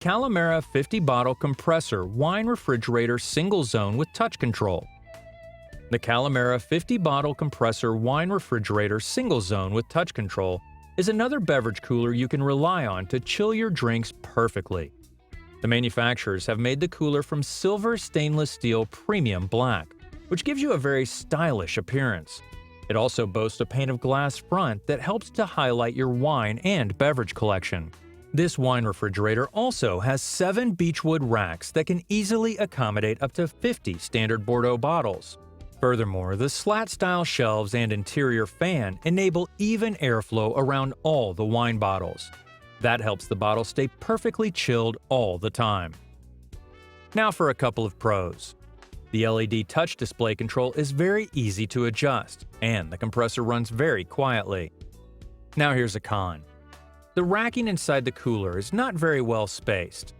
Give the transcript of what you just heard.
Kalamera 50-bottle compressor wine refrigerator single zone with touch control. The Kalamera 50-bottle compressor wine refrigerator single zone with touch control is another beverage cooler you can rely on to chill your drinks perfectly. The manufacturers have made the cooler from silver stainless steel premium black, which gives you a very stylish appearance. It also boasts a pane of glass front that helps to highlight your wine and beverage collection. This wine refrigerator also has 7 beechwood racks that can easily accommodate up to 50 standard Bordeaux bottles. Furthermore, the slat-style shelves and interior fan enable even airflow around all the wine bottles. That helps the bottle stay perfectly chilled all the time. Now for a couple of pros. The LED touch display control is very easy to adjust, and the compressor runs very quietly. Now here's a con. The racking inside the cooler is not very well spaced.